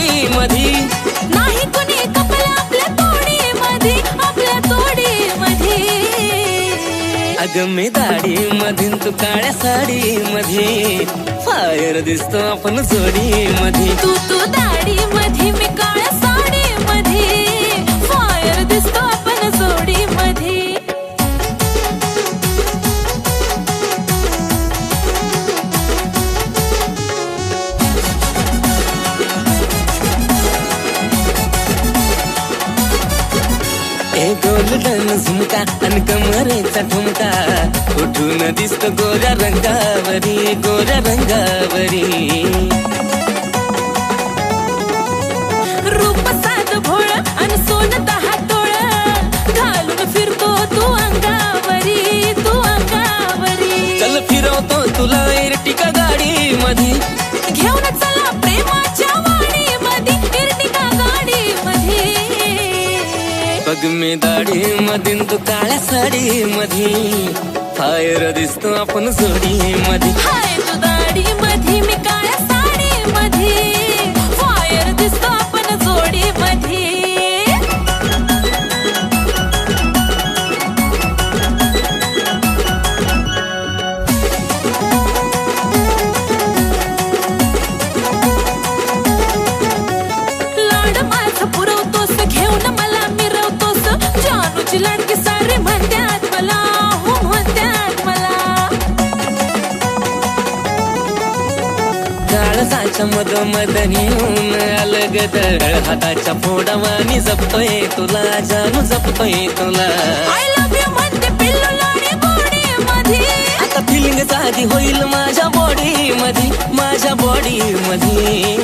जोडी मधी नाही कुणी कपल आपल्या तोडी मधी, आपल्या तोडी मधी. अग मी दाढी मधीन तू काळ्या साडी मधी, फायर दिसतो आपण जोडी मधी. तू दाढी मधी, मी काळ्या साडी मधी, फायर दिसतो आपण जोडी मधी. ए गोल्डन झुमका अन कमरेचा ठुमका, उठून दिसतो गोऱ्या रंगावरी, गोऱ्या रंगावरी. रूप साध भोळ अन सोनं 10 तोळ, घालून फिरतो तू अंगावरी, तू अंगावरी. चल फिरवतो तुला इर्टिका गाडी मधी, घेऊन चला प्रेमाच्या वाडी मधी, इर्टिका गाडी मधी. बघ मी दाढी मधीन तू काळ्या साडी मधी, फायर दिसतो आपण जोडी मधी. हाय तू दाढी मधी, मी काळ्या साडी मधी, फायर दिसतो आपण जोडी मधी. लाड माझं पुरवतोस, घेऊन मला मिरवतोस, जानूची लाडकी सारी म्हणत्यात मला, हो म्हणत्यात मला. काळजाच्या मध मदनीहून आलं गदळ, हाताच्या फोडावानी जपतोय तुला, जानू जपतोय तुला. आय लव्ह यू म्हणते पिल्लू लाडी गोडी मधी. आता फिलिंग जागी होईल माझ्या बॉडी मधी, माझ्या बॉडी मधी.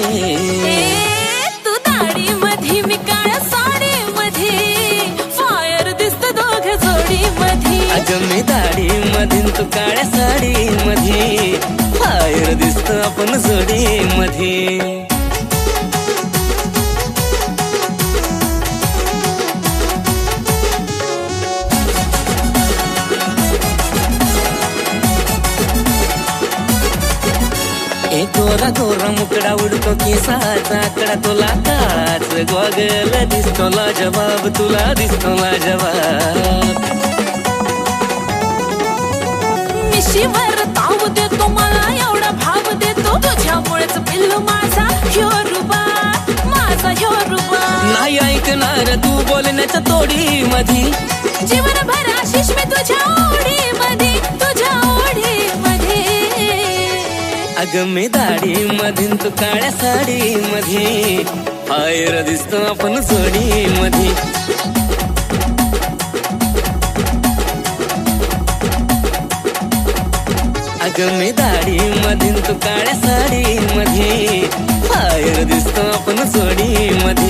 तू दाढी मधी, मी काळ्या साडी मधी, फायर दिसत दोघ जोडी मधी. अग मी दाढी मधीन तू काळ्या साडी मधी, फायर दिसतो आपण जोडी मधी. एक गोरा गोरा मुकडा उडतो केसाचा आकडा, तुला काच गोगल दिसतो लाजवाब, तुला दिसतो लाजवाब. मिशीवर ताव देतो मला एवढा भाव देतो, तुझ्यामुळेच पिल्लू माझा ह्यो रुबा, माझा ह्यो रुबा. नाही ऐकणार तू बोलण्याच्या तोडी मधी, जीवनभर आशिष मी तुझ्या ओढी मधी, तुझ्या ओढी मधी. अग मी दाढी मधीन तू काळ्या साडी मधी, फायर दिसतो आपण जोडी मधी. अग मी दाढी मधीन तू काळ्या साडी मधी, फायर दिसतो आपण जोडी मधी.